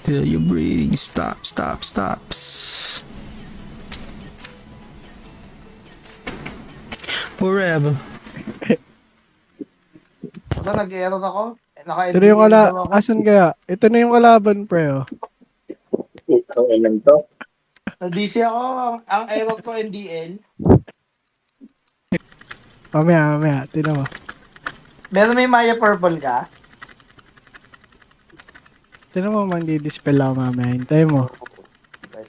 Feel your breathing. Stop, stop, stops. Forever. Ito, nag-error ako. Ito yung Naka-NDL daw ako. asan kaya? Ito na yung kalaban, pre, oh. Itong ilan to. Nag-DC ako. Ang error ko, NDL. Mamaya, tinan mo. Meron may Maya Purple ka? Tinan mo, mandi-dispel ako mamaya. Hintayin mo.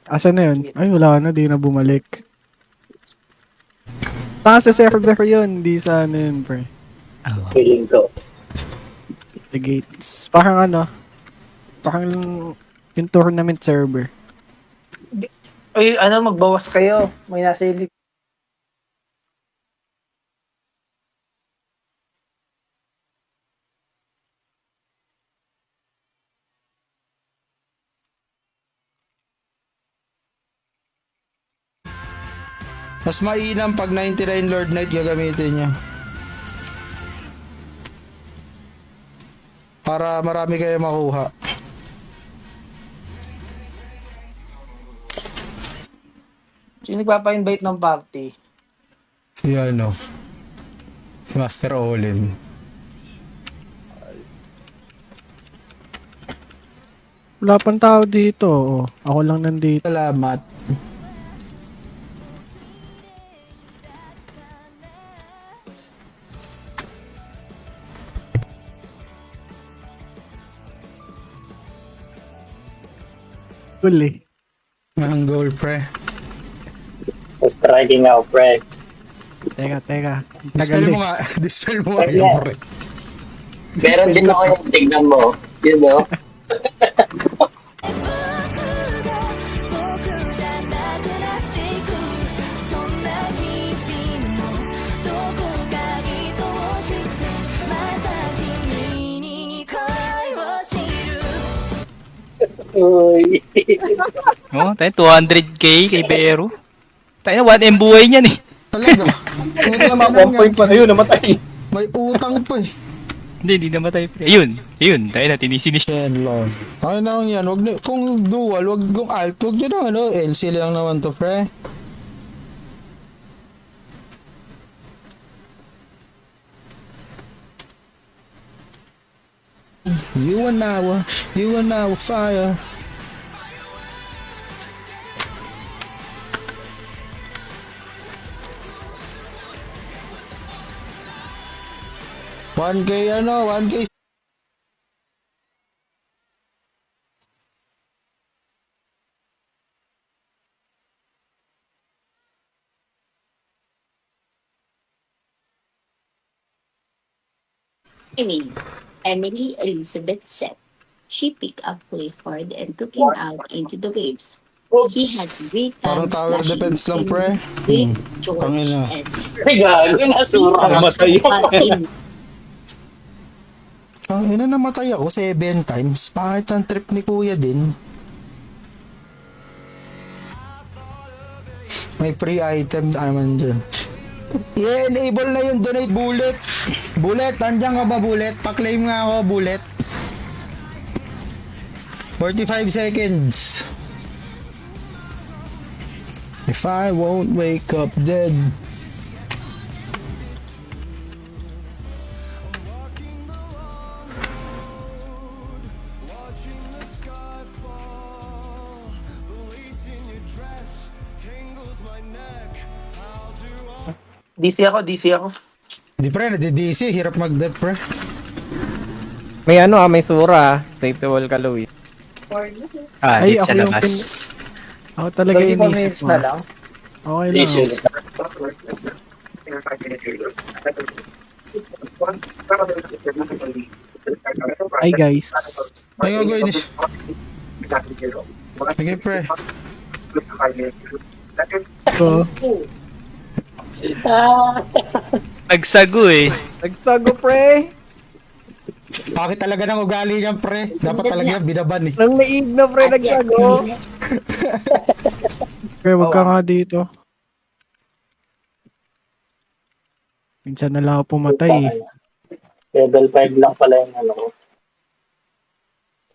Asan na yun? Ay, wala na, di na bumalik. Sa server yun, di sa ano yun, pre. Feeling ko. The gates. Parang yung tournament server. Ay, magbawas kayo. May nasa ilik. Mas mainam pag 99 Lord Knight gagamitin niya. Para marami kayo makuha. Sino nagpapa-invite ng party? Si ano? Si Master Olin. Wala pang tao dito, oh. Ako lang nandito. Salamat. Huli. Ang goal, pre. Striking out, pre. Teka. Tagal Dispel mo eh. nga. Dispel mo nga Yeah. yun, pre. Meron din ako yung tignan mo. You know? Uy. Oh, tayo 200k kay Bero. Tayo 1M buhay niyan eh. Talaga. Utang na One point yan. pa na yun, namatay. May utang pa eh. Hindi namatay. Ayun, tayo na tinisinis. Shenlong. Ay na yan. Kung dual, kung alt, wag nyo na LC lang naman to, pre. You and now, fire. One K 1K. Emily Elizabeth said. She picked up Clifford and took him out into the waves. He had great Parang time tower splashing defense lang, pre. with George Tangina. and Ay, gago, nasura. Namatay yun. Ina, namatay ako 7 times. Bakit ang trip ni kuya din? May free item naman dyan. Yeah, enable na yung donate bullet. Bullet, nandiyan ka ba bullet? Pa-claim nga ako bullet. 45 seconds. If I won't wake up dead. DC ako. Di pre, nadi-DC. Hirap mag-dep pre. May sura. Safety wall ka, Louie. Ay, Dito sa ako yung labas. Ako talaga Pwede pa inisip mo. na lang. Okay lang. Issues. Ay, guys. Ay, gagawin is. Sige pre. So, Nagsago eh. Nagsago, pre! Bakit talaga ng ugali niyan pre? Dapat talaga yan binaban eh. Nang naig na, pre, nagsago. pre, wag ka nga dito. Minsan na lang ako pumatay eh. Level 5 lang pala yung ano ko.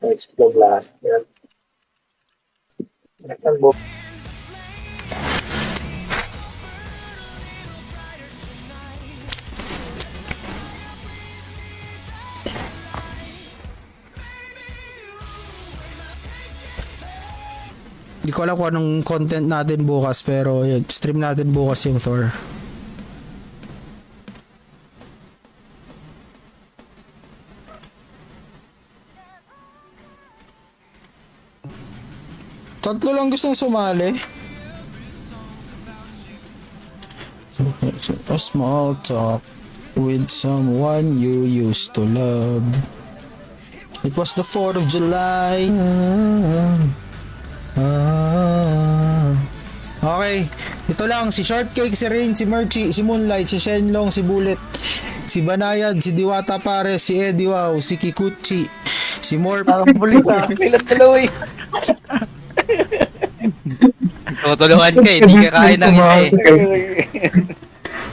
So, it's the blast. Hindi ko alam kung anong content natin bukas, pero yun, stream natin bukas yung Thor. Tatlo lang gustong sumali. A small talk with someone you used to love. It was the 4th of July. Okay, ito lang, si Shortcake, si Rain, si Merchie, si Moonlight, si Shenlong, si Bullet, si Banayad, si Diwata Pares, si Eddie Wow, si Kikuchi, si Morp. Parang bulit ah. Kailan tuloy? Tutulungan ka eh, di ka kaya ng isa eh.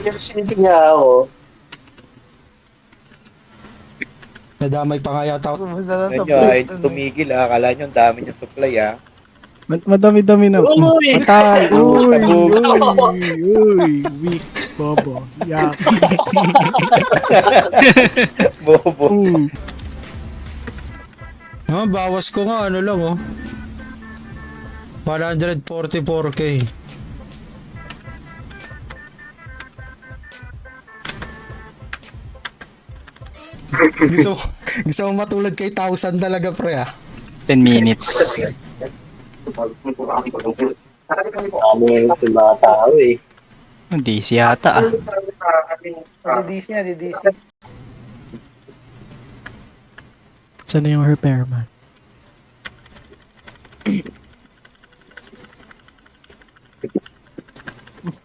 Yung silbi niya ako. Nadamay pa nga yata ako. Medyo ay tumigil akala nyo ang dami niyang supply Madami-dami na. Uy! Patay. Uy, Tabog. uy, weak. Bobo. Yak. Bobo. Uy. Bawas ko nga, ano lang oh. 144k. gusto mo matulad kay 1,000 talaga pre ah. 10 minutes. Ano yung mga tao eh. Hindi siya yata ah. Didisi niya, didisi. Saan na yung repairman?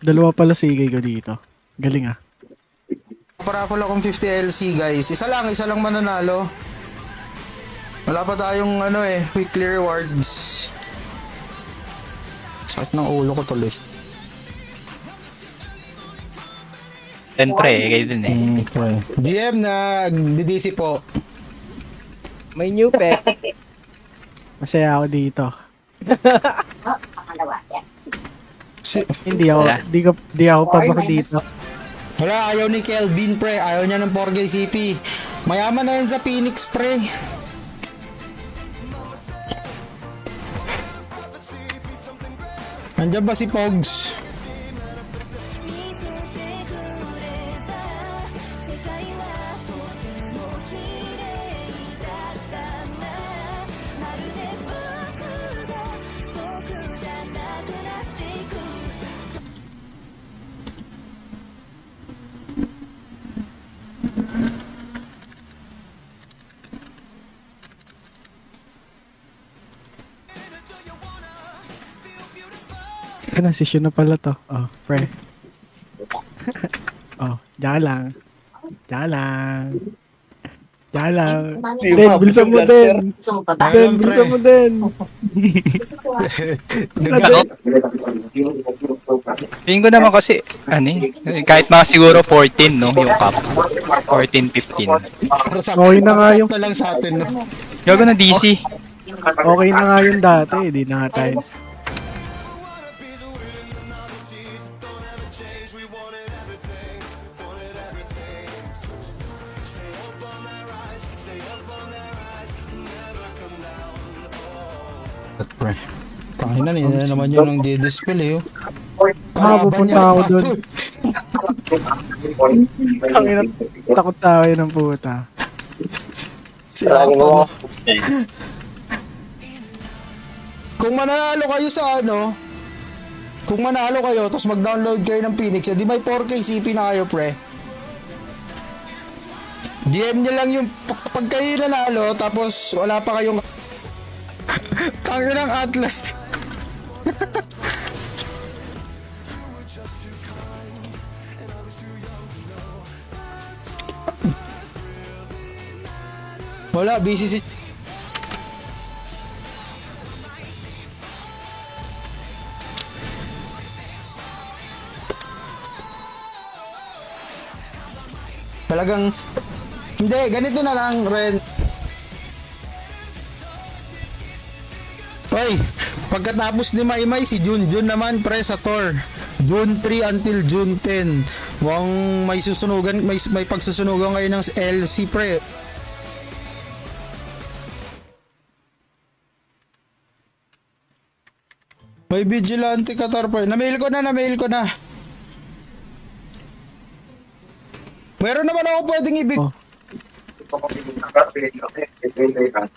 Dalawa pala sigay ko dito. Galing ah. Paraffle akong 50 LC guys. Isa lang mananalo. Wala pa tayong weekly rewards. Sakit ng ulo ko tuloy. 10 pre, kayo din eh. DM na DDC po. May new pet. Masaya ako dito. Pangalawa, yes. Hindi ako, Wala. di ako pabak dito. Wala, ayaw ni Kelvin pre. Ayaw niya ng 4K CP. Mayaman na yan sa Phoenix pre. Andiyan ba si Pogs? Nasisyon na pala to. Oh, pre. Oh, diyan lang. Diyan lang. Diyan lang. Den, bilisan mo din. Gusto mo pa ba? Den, bilisan mo din. Gusto mo Ako? Tingin ko naman kasi, kahit mga siguro 14, no? Yung cap. 14, 15. Okay na nga yung- na lang sa atin, no? Gago na DC. Okay na nga yung dati. Di na nga tayo. Pre. Kangina na naman yun ang di-dispel eh. Oh. Pupunta ako dun. Tangina, takot tayo ng puta. Si Lagi Aton. mo Kung mananalo kayo sa kung manalo kayo tapos mag-download kayo ng Phoenix, di may 4K CP na kayo pre. DM nyo lang yung pag kayo nanalo tapos wala pa kayong tangin ng Atlas. Wala, busy si talagang hindi, ganito na lang, Ren. Hoy, Pagkatapos ni Maymay, si Junjun naman pre sa tour. June 3 until June 10. Mukhang may susunugan, may pagsusunugan ngayon ng LC pre. May vigilante Qatar pre. Na-mail ko na. Meron naman ako pwedeng ibig. Oh.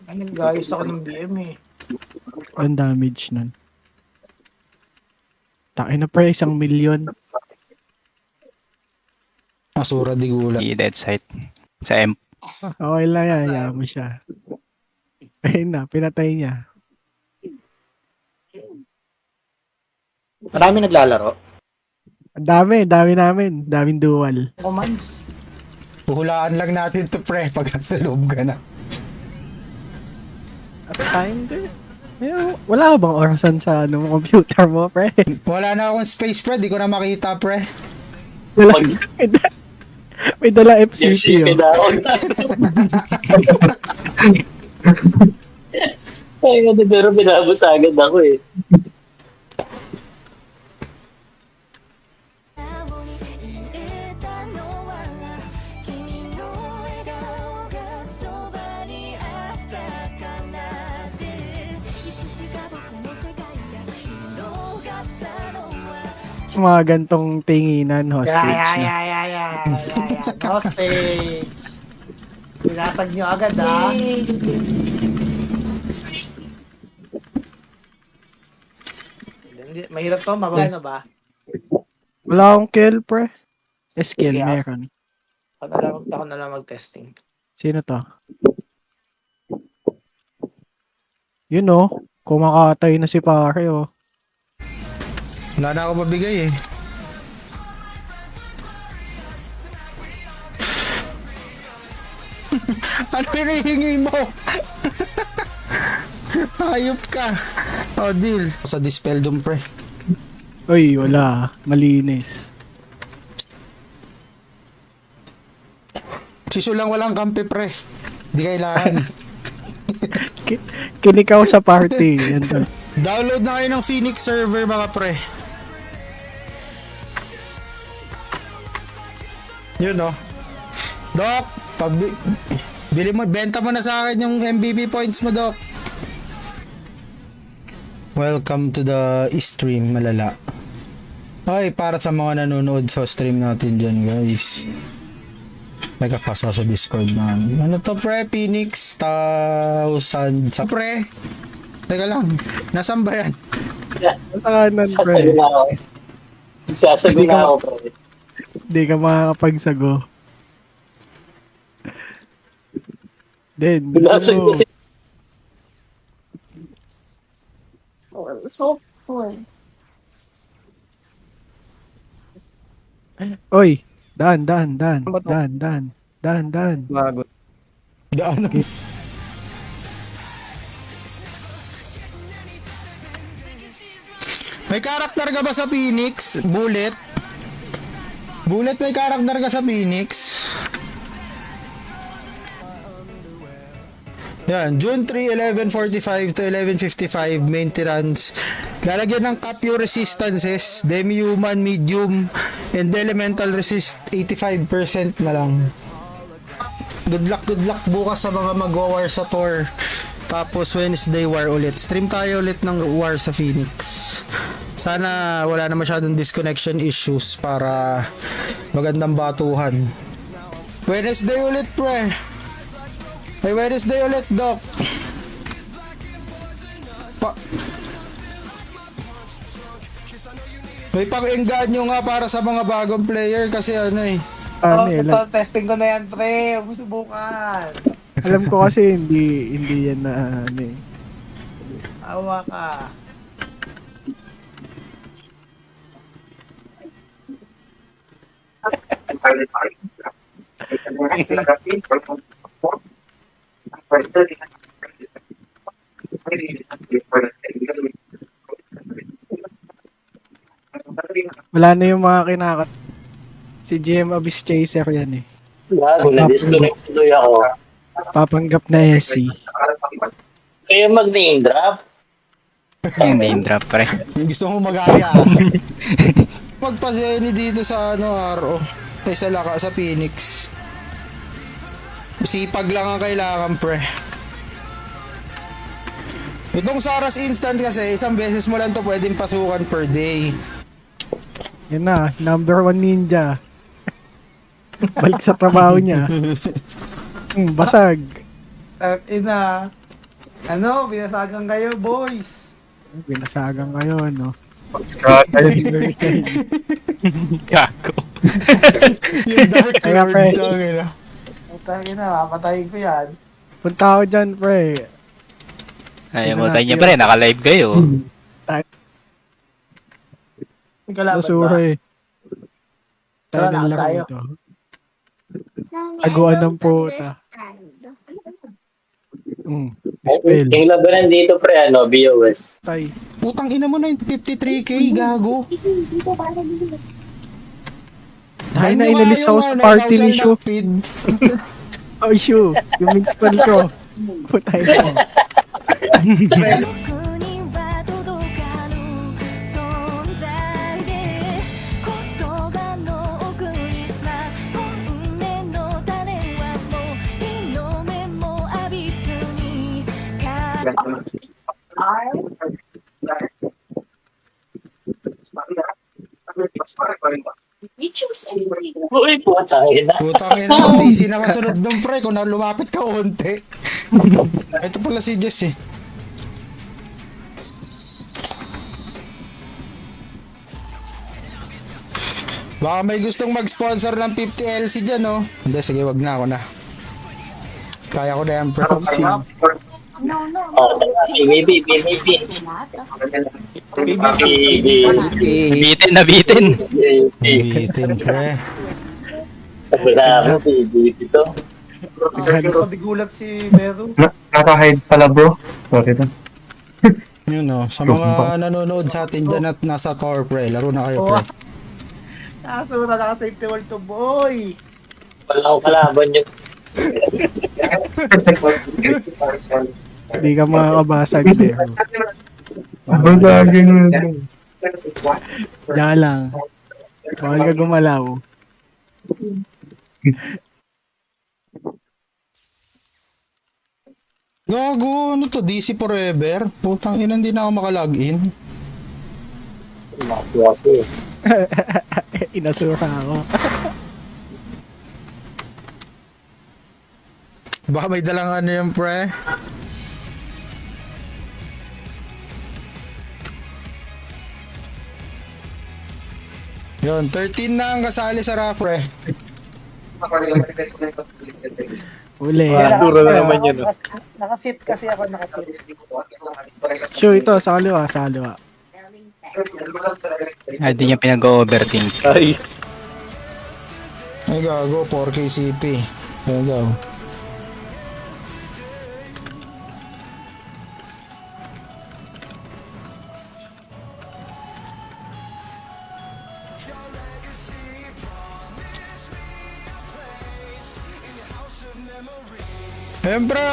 Ay, nag-ayos ako ng BM eh. Ang damage nun. Takin na pre, 1 million. Asura di gula. Di dead site. Sa M. Okay lang yan, hayaan mo siya. Ayun na, pinatay niya. Marami naglalaro. Ang dami namin. Daming dual. Commands. Huhulaan lang natin to pre pag sa loob ka na. At time din. Wala ka bang orasan sa computer mo, pre? Wala na akong space pre, di ko na makita pre. Wala. May dala FCP, Yung oh. Ay, nga pero pinabos agad ako eh. Mga gantong tinginan, hostage na. Yeah. Hostage. Binasag nyo agad ha. Hindi, mahirap to, mababa na ba? Wala akong kill, pre. Skill, Sige, ah. meron. Ako na lang mag-testing. Sino to? Yun, oh. Kumakatay na si pare, oh. Wala na ako mabigay eh. Ano hinihingi mo? Hayop ka. Oh, deal. Sa dispel doon, pre. Uy, wala. Malinis. Siso lang walang kampi, pre. Di kailangan. Kinikaw sa party. Yan to. Download na kayo ng Phoenix server, mga pre. Yun, oh. Doc, bili mo, benta mo na sa akin yung MVP points mo, Doc. Welcome to the stream, malala. Ay, para sa mga nanonood sa stream natin dyan, guys. Nagkapasa sa Discord na. Ano to, pre? Phoenix 1000. Sa pre? Teka lang. Nasaan ba yan? Sa kanan, pre. Sasagot na ako. Sasagot na ako, pre. Hindi ka makakapagsago. Then, Binasag ano? kasi. So cool. Oy, daan. Bago. Daan. May karakter ka ba sa Phoenix? Bullet? Bullet, may karakter ka sa Phoenix? Yan, June 3, 11:45 to 11:55 maintenance. Lalagyan ng cap yung resistances, demi-human, medium, and elemental resist 85% na lang. Good luck bukas sa mga mag-war sa tour. Tapos Wednesday war ulit. Stream tayo ulit ng war sa Phoenix. Sana wala na masyadong disconnection issues para magandang batuhan. Wednesday ulit, pre. May Wednesday ulit, Doc. May pang-engganyo nga para sa mga bagong player kasi ano eh. Testing ko na yan, pre. Huwag mo subukan. Alam ko kasi hindi yan na ano eh. Awa ka. Wala na yung mga kinakat. Si GM Abyss Chaser yan eh. Bago, na-disconnect tuloy ako. Papanggap na SC. Kaya mag-name drop. Yung name drop, pre. Yung gusto mo magaya. Magpa-Zenny dito sa RO. Sa Phoenix. Sipag lang ang kailangan, pre. Itong Saras Instant kasi, isang beses mo lang to pwedeng pasukan per day. Yan na, number 1 ninja. Balik sa trabaho niya. Basag. Ina. Ano, binasagan kayo, boys. Binasagan kayo, no? Gago. Yung Dark Kaya, Lord pre. lang, ina. Ina, papatayin ko yan. Punta ako dyan, pre. Ayaw mo tayo niya, pre. Naka-live kayo. May kalaban ba? Lusuri. Tayo Tara, ng lahat tayo. laro ito. Aguan ng puta. Spell. Yung labanan dito, pre, BOS. Tay. Putang ina mo na yung 53k, gago. Dahil na Ano inalis nga ako yung sa ano, party ni causal Shu. ng feed? Oh, Shu. Yung install ko. Putay mo. 僕には届かぬ存在で言葉の奥にすま本音の種はもう日の目も浴びずに We choose everything. Uy, putang ina. Putang ina, DC na kasunod ng pre kung na lumapit ka unti. Ito pala si Jess eh. Baka may gustong mag-sponsor ng 50 LC dyan, no? Hindi, sige, wag na ako na. Kaya ko na yan, pre. No, no, Oh, no. maybe. Nabitin. Bitin, pre. Wala mo, PB dito. Kabigulat si Meru. Naka-hide pala bro. Sorry na. Yun, no? Sa mga nanonood sa atin dyan at nasa tower, pre. Laro na kayo, pre. Nakasura, naka-safety wall to, boy. Wala akong kalaban yun. Hindi ka makakabasag there. Ang lagi nun. Diyan lang. Bawal ka gumalaw. Gago, ano to? DC forever? Putang ina, hindi na ako makalogin. Mas-wasi. Inasura ako. Baka may dalang ano yan, pre. Yun, 13 na ang kasali sa raff, pre. Uli. Duro na naman yun. Nakasit kasi ako, nakasit. Shu, ito. Sa kaliwa. Sa kaliwa. Hindi niya pinag-overthink. Ay. Ay, gago, 4K CP. Ayan daw. Ayan, bro.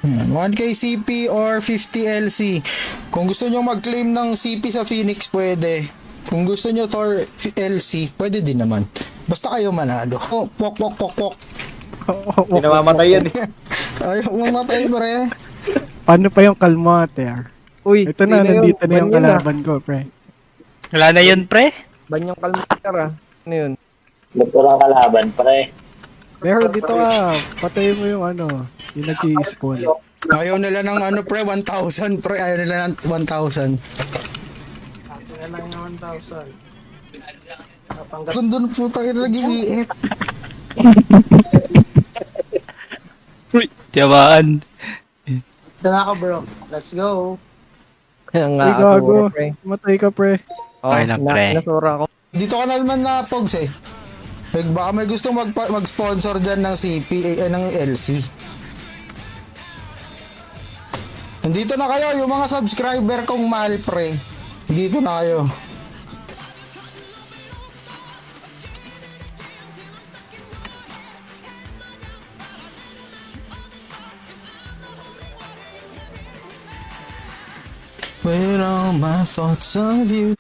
Ayan, 1K CP or 50 LC. Kung gusto nyo mag-claim ng CP sa Phoenix, pwede. Kung gusto nyo Thor LC, pwede din naman. Basta kayo manalo. Oh, pok, pok, pok, pok. Hindi namamatay yan eh. Ayaw mamatay, pre. Paano pa yung kalmater? Uy, Ito na, sino nandito na yung Ban yun, ah. kalaban ko, pre. Wala na yun, pre. Ban yung kalmater ah. Ano yun? Ba't walang kalaban, pre? Pero dito ka, patay mo yung ano, yung nag-i-spawn. Ayaw nila ng ano, pre, 1,000, pre. Ayaw nila ng 1,000. Kaya lang yung 1,000. Napanggat. Kung doon po tayo nag-iiit. Tiyabaan. Ito na ako, bro. Let's go. Ang Ay, gago. pre. Matay ka, pre. Oh, Okay lang, pre. Nasura ako. Dito ka na naman na, Pogs, eh. Baka may gustong mag-sponsor dyan ng CP, ng LC. Nandito na kayo, yung mga subscriber kong mahal, pre. Dito na kayo. With all my thoughts of you.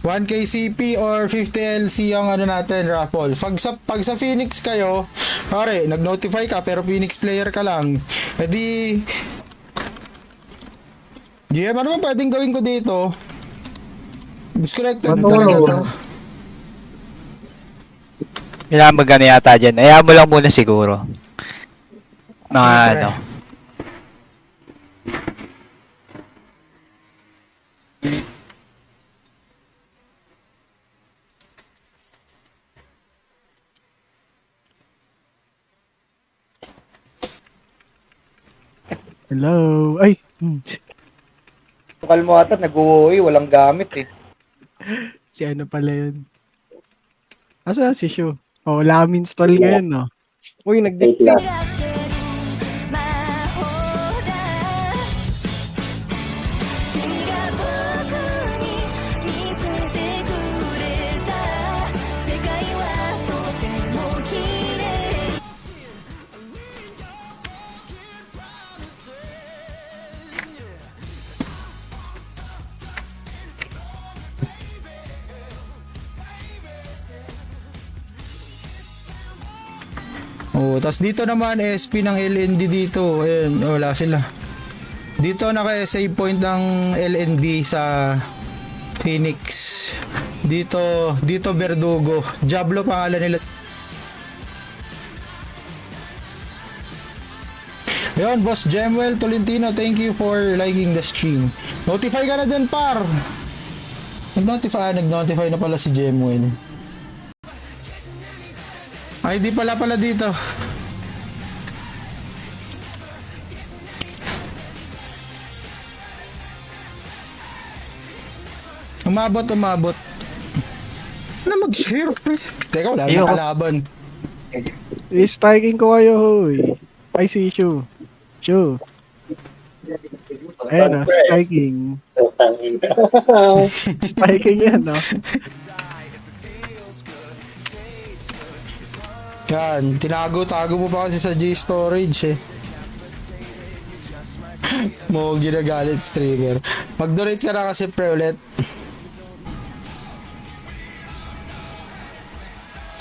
1K CP or 50 LC ang ano natin, raffle. Pag sa Phoenix kayo, pare, nag-notify ka pero Phoenix player ka lang. Edi GM, ano ba pwedeng gawin ko dito? Disconnected talaga to. Kailangan magana yata dyan. Ayaw mo lang muna siguro. Mga ano. Hello? Ay! Lokal mo ata, nag-uwi, walang gamit eh. Si ano pala yun? Asa si Shu? Oh, wala kami install ngayon, no? Uy, Wait lang. 照らせる魔法だ君が僕に見せてくれた世界はとても綺麗 Oh, tas dito naman SP ng LND dito. Ayun, wala sila. Dito naka-save point ng LND sa Phoenix. Dito Verdugo. Diablo pangalan nila. Ayun, Boss Gemwell Tolentino, thank you for liking the stream. Notify ka na din, par. Nag-notify na pala si Gemwell. Ay, di pala dito. Umabot. Ano mag-share? Teka, wala Ayoko. na kalaban. I-striking ko kayo, hoy. Ay, si Shu. Shu. Ayan, striking. Striking yan, no? Yan, tinago-tago mo pa kasi sa G-Storage eh. Mo ginagalit streamer. Mag-donate ka na kasi pre ulit.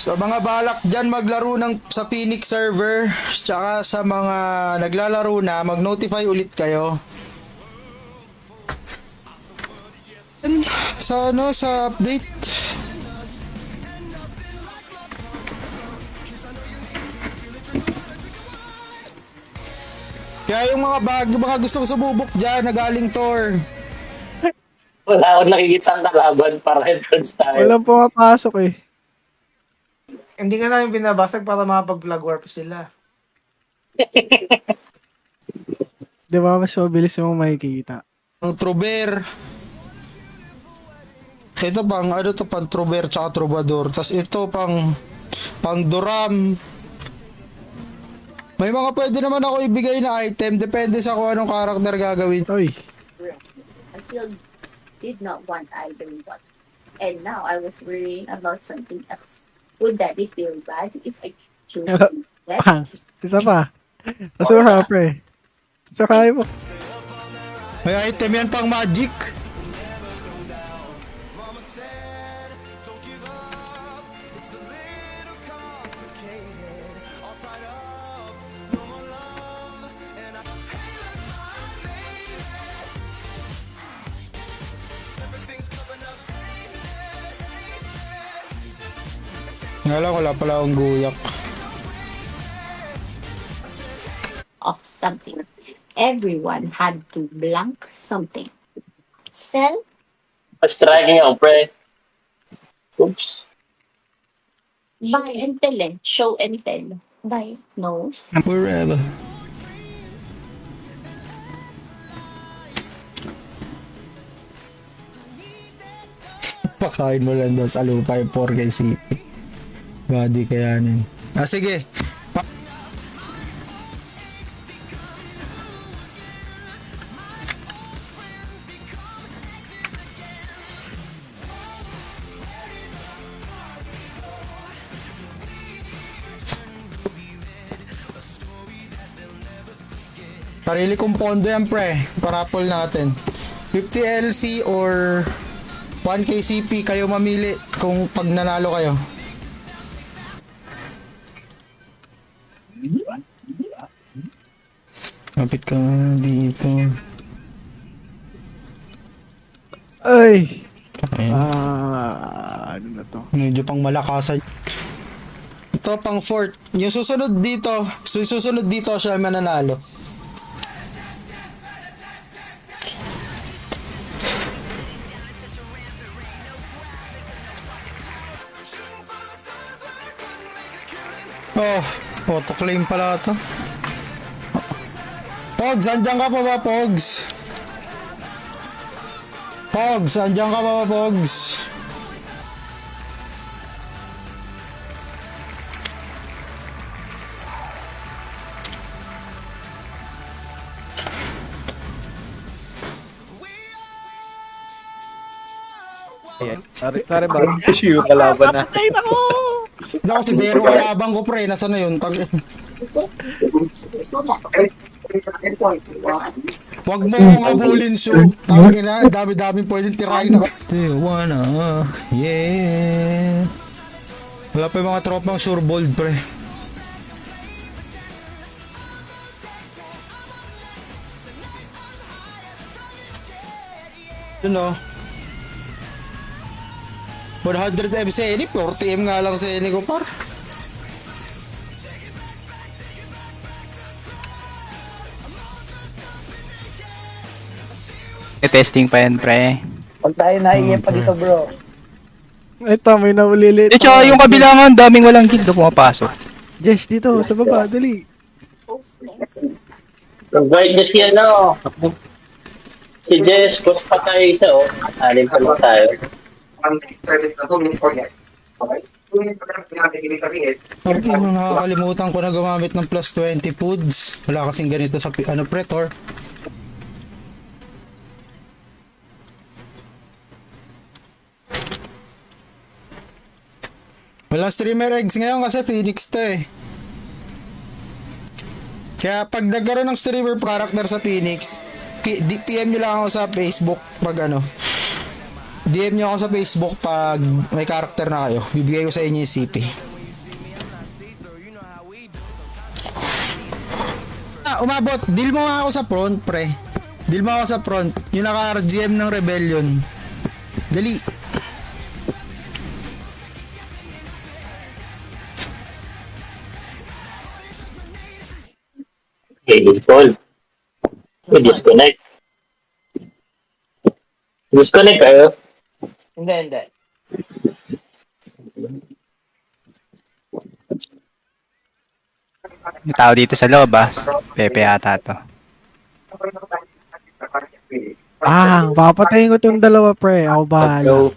So mga balak dyan maglaro sa Phoenix server, tsaka sa mga naglalaro na, mag-notify ulit kayo. Sa update. Kaya yung mga gustong sumubok dyan na galing Thor. Wala akong nakikita ang kalaban para entrance tayo. Walang pumapasok eh. Hindi nga namin binabasag para makapag-vlog warp sila. Di ba mas mabilis mo makikita? Ang Trover. Ito pang Trover tsaka Troubadour. Tas ito pang Duram. May mga pwede naman ako ibigay na item. Depende sa kung anong karakter gagawin. Uy, I still did not want either one. And now I was worrying about something else. Would Daddy feel bad if I choose instead? pang. Isa pa. Asura, pre. Sakay mo. May item yan pang magic. Nga lang, wala pala akong guyak. Of something. Everyone had to blank something. Sell? Striking ako, pre. Oops. Buy and tell. Show and tell. Buy. No. Forever. Pakain mo lang doon sa lupa yung 4K CP. Body kayanin. Sige. Sarili kong pondo yan, pre. Parapol natin. 50 LC or 1K CP, kayo mamili kung pag nanalo kayo. Kapit ka dito. Ay! Ayan. Ano na to? Medyo pang malakasan. Ito pang fort. Yung susunod dito siya mananalo. Oh, auto-claim pala ito. Pogs, andyan ka pa ba, Pogs? Pogs, andyan ka pa ba, Pogs? Sorry ba? Issue yung kalaban na. Hindi ako si Bero kalabang ko, pre. Nasaan na yun? Wag mo akong habulin, Shu. Tawagin na, dami-daming pwedeng tirahin na. Wanna, yeah. Wala pa yung mga tropang sure bold, pre. Yun o. 100M sa Eni, 40M nga lang sa Eni ko, par. Testing pa yan, pre. Pag tayo naiiyan pa dito, bro. Ito, may naulilit. Eh, tsaka yung kabila nga, ang daming walang guild na pumapasok. Jess, dito, sa baba, dali. Pag-guide niya si ano. Si Jess, kung patay isa, oh. Alim pa lang tayo. Ang nakakalimutan ko na gumamit ng plus 20 foods. Wala kasing ganito sa Pretor. Walang streamer eggs ngayon kasi Phoenix to eh. Kaya pag nagkaroon ng streamer character sa Phoenix, PM nyo lang ako sa Facebook pag ano. DM nyo ako sa Facebook pag may character na kayo. Bibigay ko sa inyo yung CP. Umabot. Deal mo nga ako sa front, pre. Deal mo ako sa front. Yung naka-RGM ng Rebellion. Dali. Okay, good call. Okay, disconnect. Disconnect kayo. Hindi. May tao dito sa loob, ah. Pepe ata to. Papatayin ko tong dalawa, pre. Ako bahala. Go.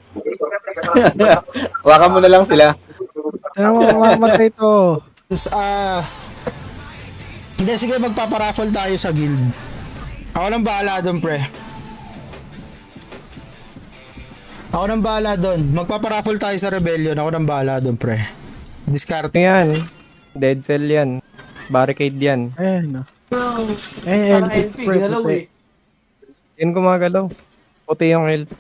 Wakan mo na lang sila. Ano mo, mamatay to. Hindi, sige, magpaparaffle tayo sa guild. Ako nang bahala doon, pre. Ako nang bahala doon. Magpaparaffle tayo sa Rebellion. Ako nang bahala doon, pre. Discard. Yan. Dead cell yan. Barricade yan. Ayan, Parang LP, ginalaw eh. Yan gumagalaw. Puti yung health.